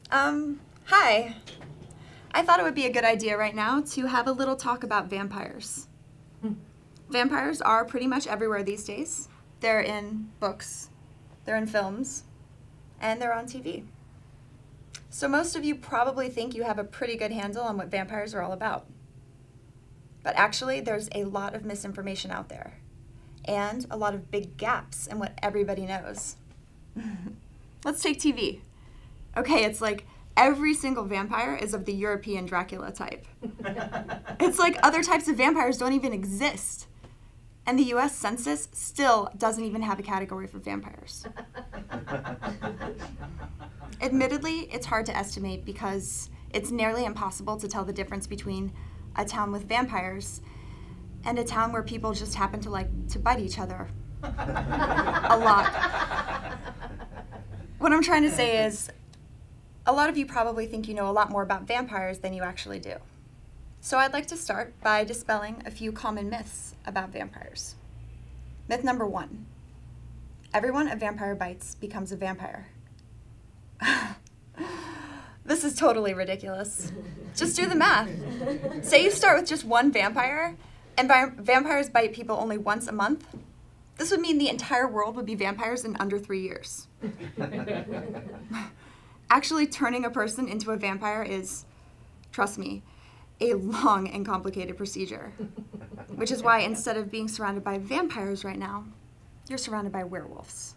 Hi. I thought it would be a good idea right now to have a little talk about vampires. Vampires are pretty much everywhere these days. They're in books, they're in films, and they're on TV. So most of you probably think you have a pretty good handle on what vampires are all about. But actually, there's a lot of misinformation out there, and a lot of big gaps in what everybody knows. Let's take TV. Okay, it's like every single vampire is of the European Dracula type. It's like other types of vampires don't even exist. And the US Census still doesn't even have a category for vampires. Admittedly, it's hard to estimate because it's nearly impossible to tell the difference between a town with vampires and a town where people just happen to like to bite each other a lot. What I'm trying to say is, a lot of you probably think you know a lot more about vampires than you actually do. So I'd like to start by dispelling a few common myths about vampires. Myth number 1. Everyone a vampire bites becomes a vampire. This is totally ridiculous. Just do the math. Say you start with just one vampire, and vampires bite people only once a month. This would mean the entire world would be vampires in under 3 years. Actually turning a person into a vampire is, trust me, a long and complicated procedure. Which is why instead of being surrounded by vampires right now, you're surrounded by werewolves.